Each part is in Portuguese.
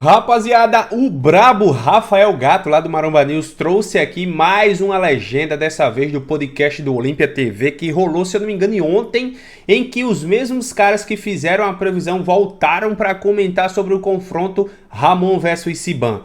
Rapaziada, o brabo Rafael Gato lá do Maromba News trouxe aqui mais uma legenda, dessa vez do podcast do Olympia TV, que rolou, se eu não me engano, ontem, em que os mesmos caras que fizeram a previsão voltaram para comentar sobre o confronto Ramon versus Siban.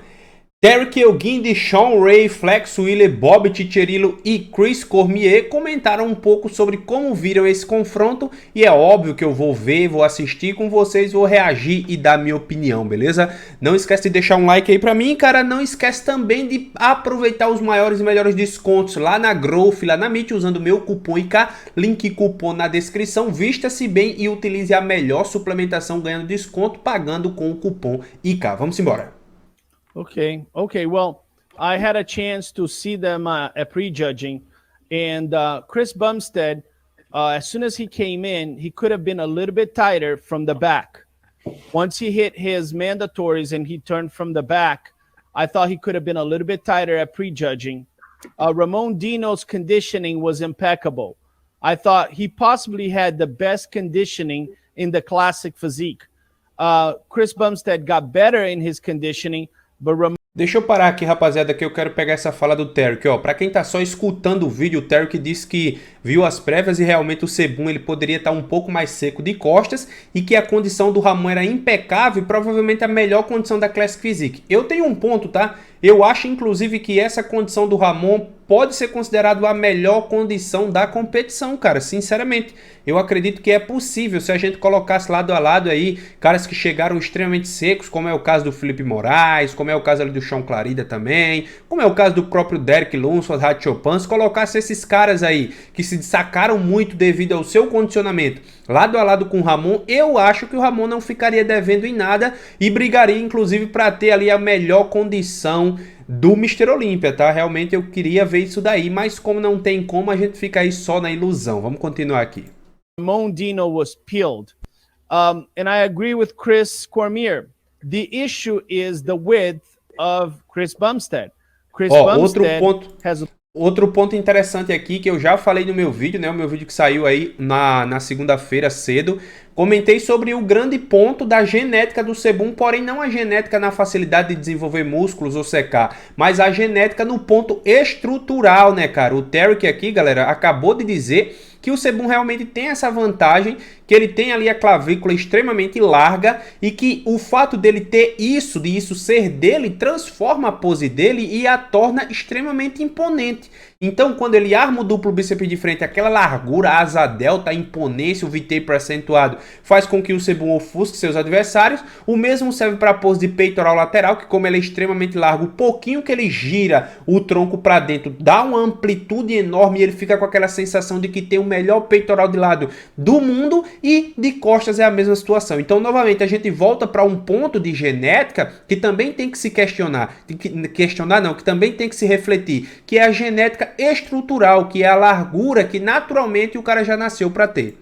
Derek Elguinde, Sean Ray, Flex Wheeler, Bob Ciccherillo e Chris Cormier comentaram um pouco sobre como viram esse confronto e é óbvio que eu vou ver, vou assistir com vocês, vou reagir e dar minha opinião, beleza? Não esquece de deixar um like aí pra mim, cara, não esquece também de aproveitar os maiores e melhores descontos lá na Growth, lá na Meet, usando o meu cupom IK, link cupom na descrição, vista-se bem e utilize a melhor suplementação ganhando desconto pagando com o cupom IK. Vamos embora. Okay. Well, I had a chance to see them at prejudging, and Chris Bumstead, as soon as he came in, he could have been a little bit tighter from the back. Once he hit his mandatories and he turned from the back, I thought he could have been a little bit tighter at prejudging. Ramon Dino's conditioning was impeccable. I thought he possibly had the best conditioning in the classic physique. Chris Bumstead got better in his conditioning. Deixa eu parar aqui, rapaziada, que eu quero pegar essa fala do Tarek, ó. Pra quem tá só escutando o vídeo, o Tarek disse que viu as prévias e realmente o Sebum ele poderia estar um pouco mais seco de costas e que a condição do Ramon era impecável e provavelmente a melhor condição da Classic Physique. Eu tenho um ponto, tá? Eu acho, inclusive, que essa condição do Ramon pode ser considerado a melhor condição da competição, cara, sinceramente. Eu acredito que é possível se a gente colocasse lado a lado aí caras que chegaram extremamente secos, como é o caso do Felipe Moraes, como é o caso ali do Sean Clarida também, como é o caso do próprio Derek Lunsford, Hat Chopin, se colocasse esses caras aí que se destacaram muito devido ao seu condicionamento lado a lado com o Ramon, eu acho que o Ramon não ficaria devendo em nada e brigaria inclusive para ter ali a melhor condição do Mr. Olympia, tá? Realmente eu queria ver isso daí, mas como não tem como, a gente fica aí só na ilusão. Vamos continuar aqui. Ramon Dino was peeled. And I agree with Chris Cormier. The issue is the width of Chris Bumstead. Chris Bumstead Outro ponto interessante aqui que eu já falei no meu vídeo, né? O meu vídeo que saiu aí na segunda-feira cedo. Comentei sobre o grande ponto da genética do Sebum, porém não a genética na facilidade de desenvolver músculos ou secar, mas a genética no ponto estrutural, né, cara? O Tarek aqui, galera, acabou de dizer que o Sebum realmente tem essa vantagem, que ele tem ali a clavícula extremamente larga e que o fato dele ter isso, de isso ser dele, transforma a pose dele e a torna extremamente imponente. Então, quando ele arma o duplo bíceps de frente, aquela largura, a asa delta, a imponência, o V-taper acentuado, faz com que o Sebum ofusque seus adversários. O mesmo serve para a pose de peitoral lateral, que como ele é extremamente largo, o pouquinho que ele gira o tronco para dentro, dá uma amplitude enorme e ele fica com aquela sensação de que tem o melhor peitoral de lado do mundo, e de costas é a mesma situação. Então, novamente, a gente volta para um ponto de genética que também tem que se questionar, que também tem que se refletir, que é a genética estrutural, que é a largura que naturalmente o cara já nasceu para ter.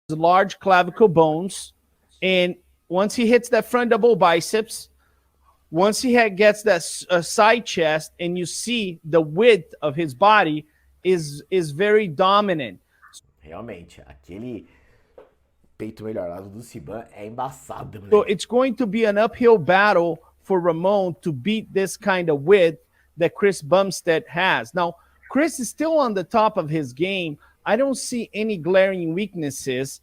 Large clavicle bones, and once he hits that front double biceps, once he gets that side chest, and you see the width of his body is very dominant. Realmente, aquele peito melhorado do Siban é embaçado, né? So it's going to be an uphill battle for Ramon to beat this kind of width that Chris Bumstead has. Now, Chris is still on the top of his game. I don't see any glaring weaknesses.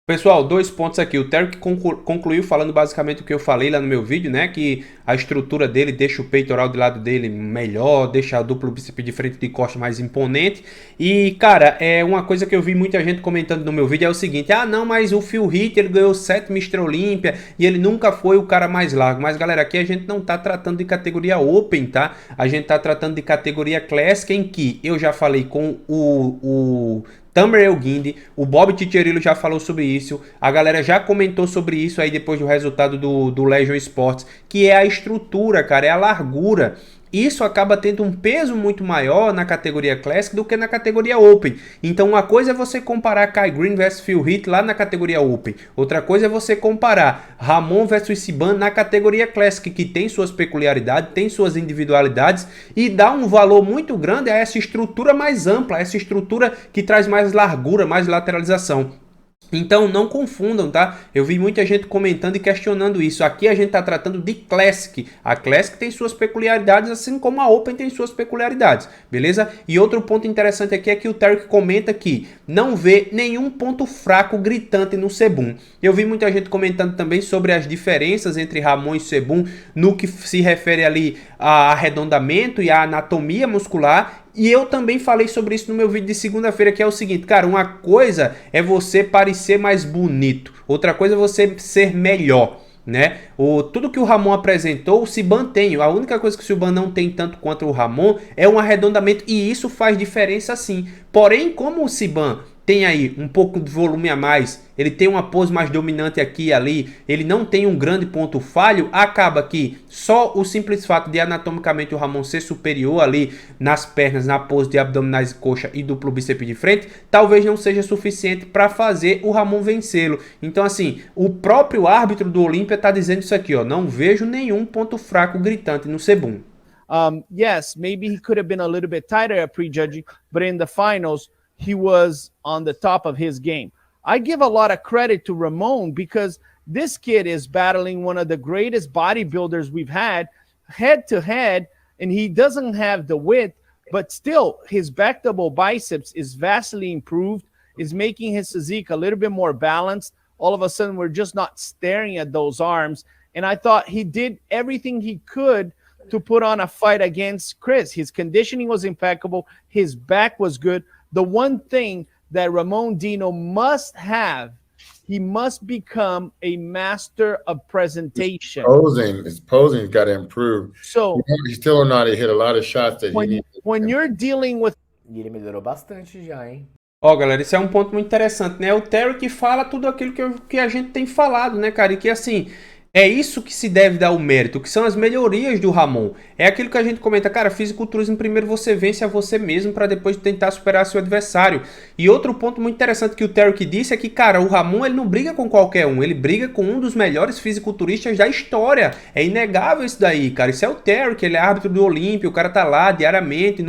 Pessoal, dois pontos aqui. O Tarek concluiu falando basicamente o que eu falei lá no meu vídeo, né? Que a estrutura dele deixa o peitoral do lado dele melhor, deixa a duplo bíceps de frente de costa mais imponente. E, cara, é uma coisa que eu vi muita gente comentando no meu vídeo é o seguinte: ah, não, mas o Phil Heath, ele ganhou 7 Mr. Olympia e ele nunca foi o cara mais largo. Mas, galera, aqui a gente não tá tratando de categoria Open, tá? A gente tá tratando de categoria Classic, em que eu já falei com o Tamer Elguinde, o Bob Ciccherillo já falou sobre isso, a galera já comentou sobre isso aí depois do resultado do Legion Sports, que é a estrutura, cara, é a largura. Isso acaba tendo um peso muito maior na categoria Classic do que na categoria Open. Então uma coisa é você comparar Kai Green versus Phil Heath lá na categoria Open. Outra coisa é você comparar Ramon versus Siban na categoria Classic, que tem suas peculiaridades, tem suas individualidades e dá um valor muito grande a essa estrutura mais ampla, a essa estrutura que traz mais largura, mais lateralização. Então não confundam, tá? Eu vi muita gente comentando e questionando isso. Aqui a gente tá tratando de Classic. A Classic tem suas peculiaridades, assim como a Open tem suas peculiaridades, beleza? E outro ponto interessante aqui é que o Tarek comenta que não vê nenhum ponto fraco gritante no Sebum. Eu vi muita gente comentando também sobre as diferenças entre Ramon e Sebum no que se refere ali a arredondamento e a anatomia muscular. E eu também falei sobre isso no meu vídeo de segunda-feira, que é o seguinte, cara, uma coisa é você parecer mais bonito, outra coisa é você ser melhor, né? Tudo que o Ramon apresentou, o Siban tem. A única coisa que o Siban não tem tanto quanto o Ramon é um arredondamento, e isso faz diferença sim. Porém, como o Siban tem aí um pouco de volume a mais, ele tem uma pose mais dominante aqui e ali, ele não tem um grande ponto falho, acaba que só o simples fato de anatomicamente o Ramon ser superior ali nas pernas, na pose de abdominais e coxa e duplo bíceps de frente, talvez não seja suficiente para fazer o Ramon vencê-lo. Então assim, o próprio árbitro do Olímpia está dizendo isso aqui, ó, não vejo nenhum ponto fraco gritante no Sebum. Yes, maybe he could have been a little bit tighter at prejudging, but in the finals, he was on the top of his game. I give a lot of credit to Ramon because this kid is battling one of the greatest bodybuilders we've had head to head, and he doesn't have the width, but still his back double biceps is vastly improved, is making his physique a little bit more balanced. All of a sudden, we're just not staring at those arms. And I thought he did everything he could to put on a fight against Chris. His conditioning was impeccable. His back was good. The one thing that Ramon Dino must have, he must become a master of presentation. His posing's got to improve. So he still not hit a lot of shots that he needs. When you're dealing with... E ele melhorou bastante já, hein? Ó, galera, isso é um ponto muito interessante, né? O Tarek fala tudo aquilo que a gente tem falado, né, cara? E que, assim, é isso que se deve dar o mérito, que são as melhorias do Ramon. É aquilo que a gente comenta, cara, fisiculturismo primeiro você vence a você mesmo para depois tentar superar seu adversário. E outro ponto muito interessante que o Tarek disse é que, cara, o Ramon ele não briga com qualquer um, ele briga com um dos melhores fisiculturistas da história. É inegável isso daí, cara. Isso é o Tarek, ele é árbitro do Olímpia, o cara tá lá diariamente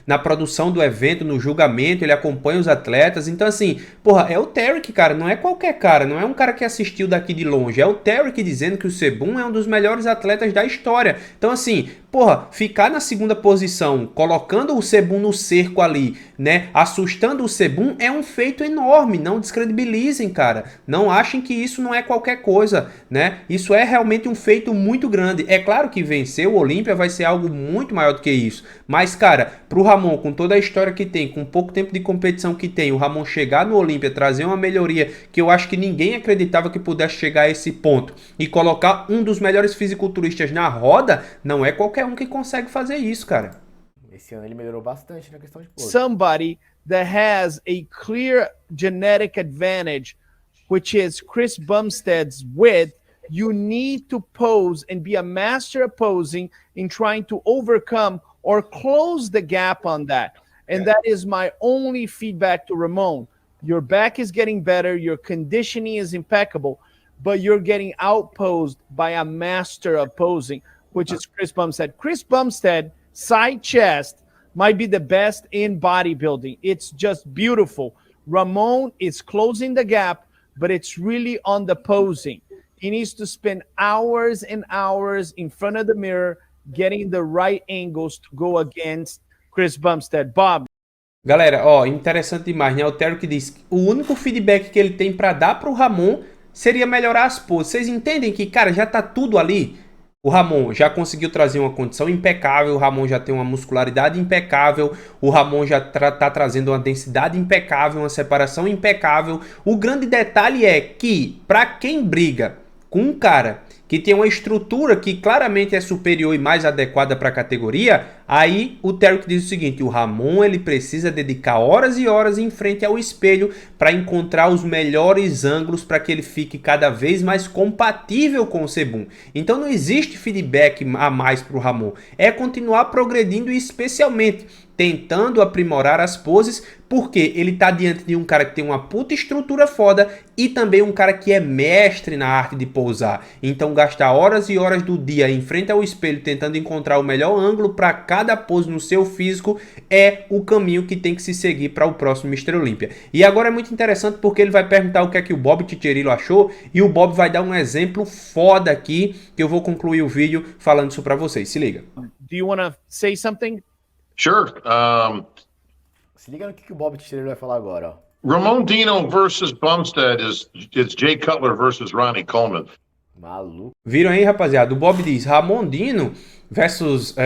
na produção do evento, no julgamento, ele acompanha os atletas. Então, assim, porra, é o Tarek, cara, não é qualquer cara, não é um cara que assistiu daqui de longe, é o Tarek dizendo que o Sebum é um dos melhores atletas da história. Então, assim, porra, ficar na segunda posição, colocando o Sebum no cerco ali, né, assustando o Sebum, é um feito enorme. Não descredibilizem, cara. Não achem que isso não é qualquer coisa, né? Isso é realmente um feito muito grande. É claro que vencer o Olímpia vai ser algo muito maior do que isso. Mas, cara, pro Ramon, com toda a história que tem, com pouco tempo de competição que tem, o Ramon chegar no Olímpia, trazer uma melhoria que eu acho que ninguém acreditava que pudesse chegar a esse ponto e colocar um dos melhores fisiculturistas na roda, não é qualquer um que consegue fazer isso, cara. Esse ano ele melhorou bastante na questão de pose. Somebody that has a clear genetic advantage, which is Chris Bumstead's width, you need to pose and be a master of posing in trying to overcome or close the gap on that. And that is my only feedback to Ramon. Your back is getting better, your conditioning is impeccable, but you're getting outposed by a master of posing, which is Chris Bumstead. Chris Bumstead, side chest, might be the best in bodybuilding. It's just beautiful. Ramon is closing the gap, but it's really on the posing. He needs to spend hours and hours in front of the mirror, getting the right angles to go against Chris Bumstead. Bob. Galera, ó, interessante demais, né? O Tarek diz que o único feedback que ele tem para dar pro Ramon seria melhorar as poses. Vocês entendem que, cara, já tá tudo ali? O Ramon já conseguiu trazer uma condição impecável, o Ramon já tem uma muscularidade impecável, o Ramon já tá trazendo uma densidade impecável, uma separação impecável. O grande detalhe é que, para quem briga com um cara que tem uma estrutura que claramente é superior e mais adequada para a categoria, aí o Tarek diz o seguinte, o Ramon ele precisa dedicar horas e horas em frente ao espelho para encontrar os melhores ângulos para que ele fique cada vez mais compatível com o Sebum. Então não existe feedback a mais para o Ramon, é continuar progredindo e especialmente tentando aprimorar as poses, porque ele tá diante de um cara que tem uma puta estrutura foda e também um cara que é mestre na arte de pousar. Então gastar horas e horas do dia em frente ao espelho tentando encontrar o melhor ângulo para cada pose no seu físico é o caminho que tem que se seguir para o próximo Mr. Olympia. E agora é muito interessante porque ele vai perguntar o que é que o Bob Tcherillo achou e o Bob vai dar um exemplo foda aqui que eu vou concluir o vídeo falando isso para vocês. Se liga. Do you want to say something? Sure. Se liga no que o Bob Tcherillo vai falar agora, ó. Ramondino versus Bumstead is Jay Cutler versus Ronnie Coleman. Maluco. Viram aí, rapaziada? O Bob diz, Ramondino versus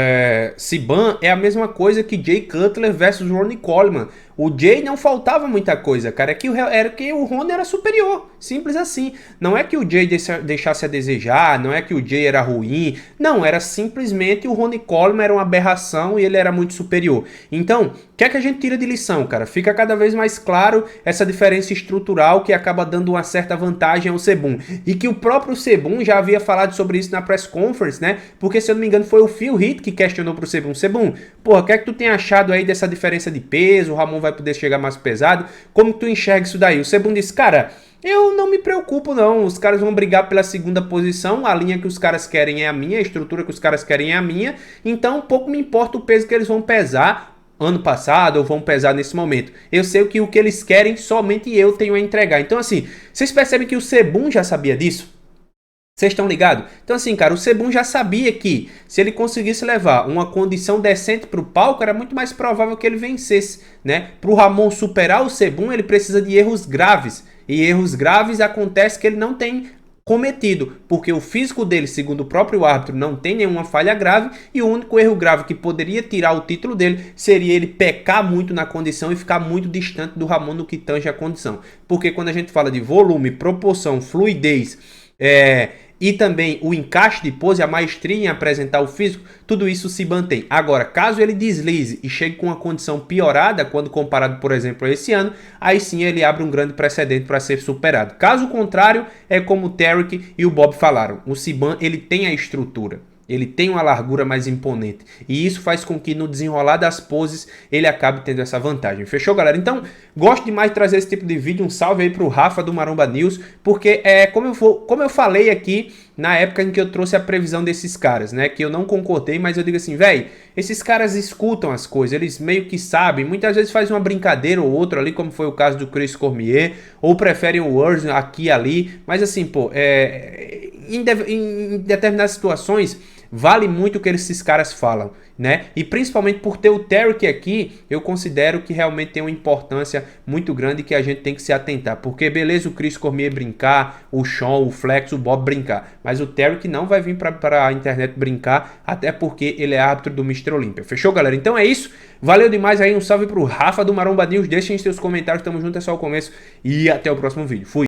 Siban é a mesma coisa que Jay Cutler versus Ronnie Coleman. O Jay não faltava muita coisa, cara. Era que o Ronnie era superior. Simples assim. Não é que o Jay deixasse a desejar, não é que o Jay era ruim. Não, era simplesmente o Ronnie Coleman era uma aberração e ele era muito superior. Então, o que é que a gente tira de lição, cara? Fica cada vez mais claro essa diferença estrutural que acaba dando uma certa vantagem ao Sebum. E que o próprio Sebum já havia falado sobre isso na press conference, né? Porque, se eu não me engano, foi o Phil Heath que questionou pro Sebum. Sebum, porra, o que é que tu tem achado aí dessa diferença de peso? O Ramon vai poder chegar mais pesado. Como tu enxerga isso daí? O Sebum disse, cara, eu não me preocupo não, os caras vão brigar pela segunda posição, a linha que os caras querem é a minha, a estrutura que os caras querem é a minha, então pouco me importa o peso que eles vão pesar ano passado ou vão pesar nesse momento. Eu sei que o que eles querem, somente eu tenho a entregar. Então assim, vocês percebem que o Sebum já sabia disso? Vocês estão ligados? Então assim, cara, o Sebum já sabia que se ele conseguisse levar uma condição decente para o palco, era muito mais provável que ele vencesse, né? Para o Ramon superar o Sebum, ele precisa de erros graves. E erros graves acontece que ele não tem cometido, porque o físico dele, segundo o próprio árbitro, não tem nenhuma falha grave e o único erro grave que poderia tirar o título dele seria ele pecar muito na condição e ficar muito distante do Ramon no que tange a condição. Porque quando a gente fala de volume, proporção, fluidez, e também o encaixe de pose, a maestria em apresentar o físico, tudo isso se mantém. Agora, caso ele deslize e chegue com uma condição piorada, quando comparado, por exemplo, a esse ano, aí sim ele abre um grande precedente para ser superado. Caso contrário, é como o Tarek e o Bob falaram, o Siban ele tem a estrutura. Ele tem uma largura mais imponente. E isso faz com que no desenrolar das poses ele acabe tendo essa vantagem. Fechou, galera? Então, gosto demais de trazer esse tipo de vídeo. Um salve aí pro Rafa do Maromba News. Porque como eu falei aqui na época em que eu trouxe a previsão desses caras, né? Que eu não concordei, mas eu digo assim, velho, esses caras escutam as coisas, eles meio que sabem. Muitas vezes fazem uma brincadeira ou outra ali, como foi o caso do Chris Cormier. Ou preferem o words aqui e ali. Mas assim, pô, em determinadas situações vale muito o que esses caras falam, né? E principalmente por ter o Tarek aqui, eu considero que realmente tem uma importância muito grande que a gente tem que se atentar. Porque beleza o Chris Cormier brincar, o Sean, o Flex, o Bob brincar, mas o Tarek não vai vir para a internet brincar, até porque ele é árbitro do Mr. Olympia. Fechou, galera? Então é isso. Valeu demais aí, um salve pro Rafa do Maromba News. Deixem seus comentários, tamo junto, é só o começo e até o próximo vídeo. Fui!